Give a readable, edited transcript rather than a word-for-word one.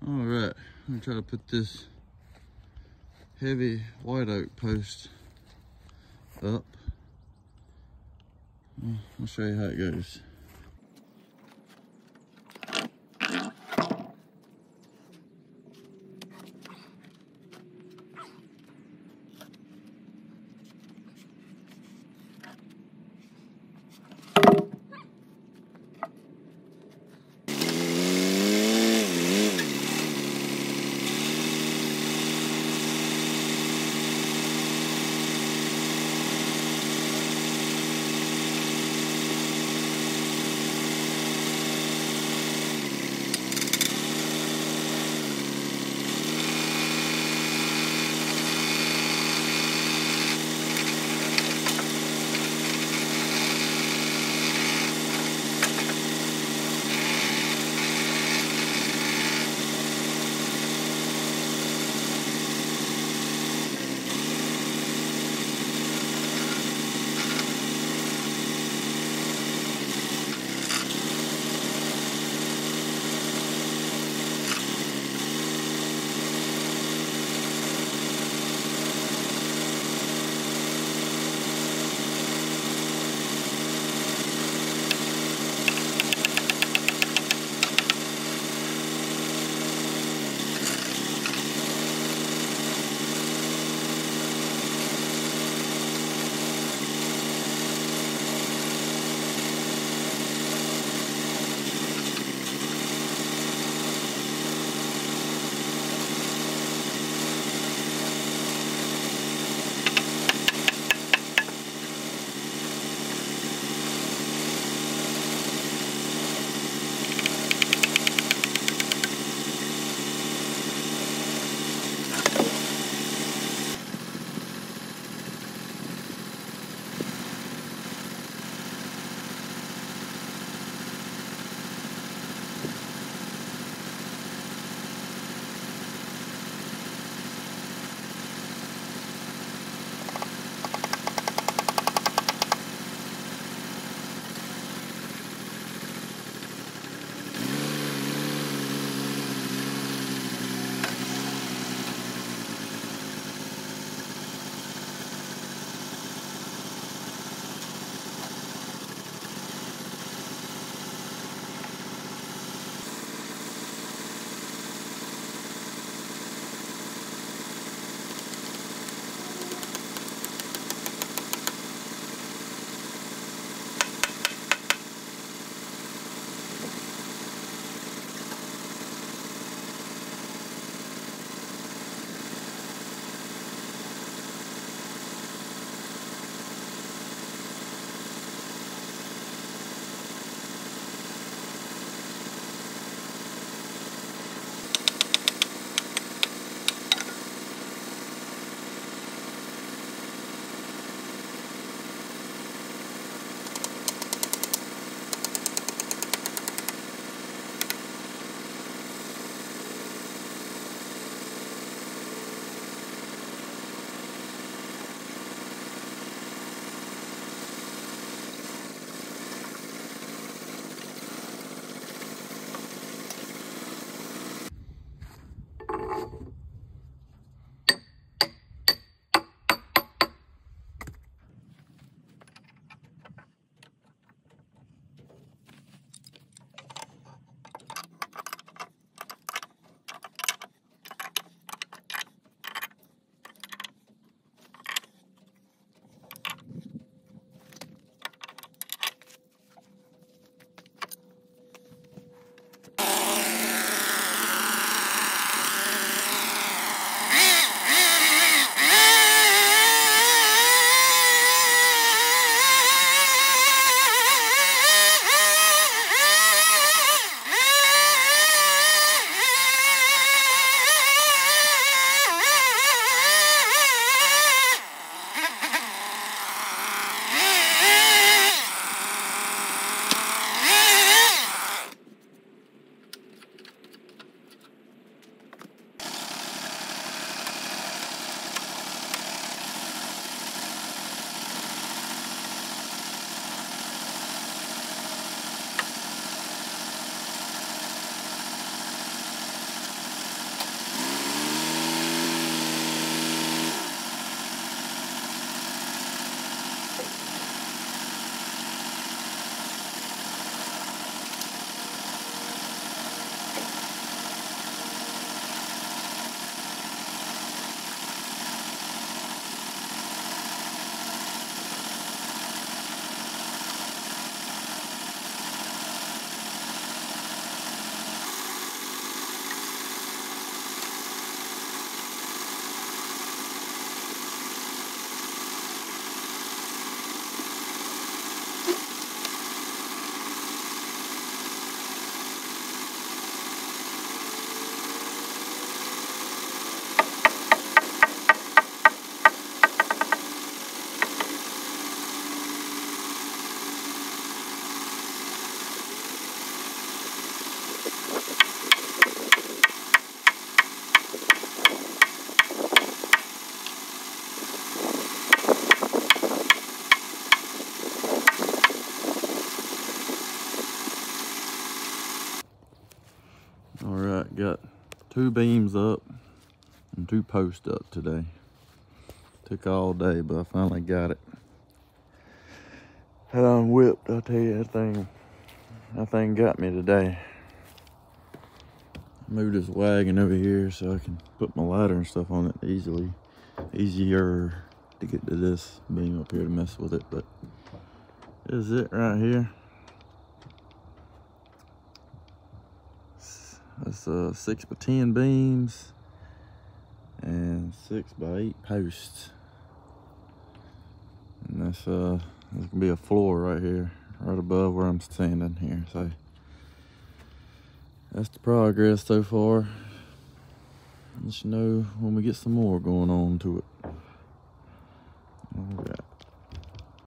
All right, I'm gonna try to put this heavy white oak post up. I'll show you how it goes. All right, got 2 beams up and 2 posts up today. Took all day, but I finally got it. Had on whipped, I tell you, that thing got me today. Moved this wagon over here so I can put my ladder and stuff on it easier to get to this beam up here to mess with it. But this is it right here. That's 6x10 beams and 6x8 posts, and that's there's gonna be a floor right here, right above where I'm standing here. So that's the progress so far. Let you know when we get some more going on to it.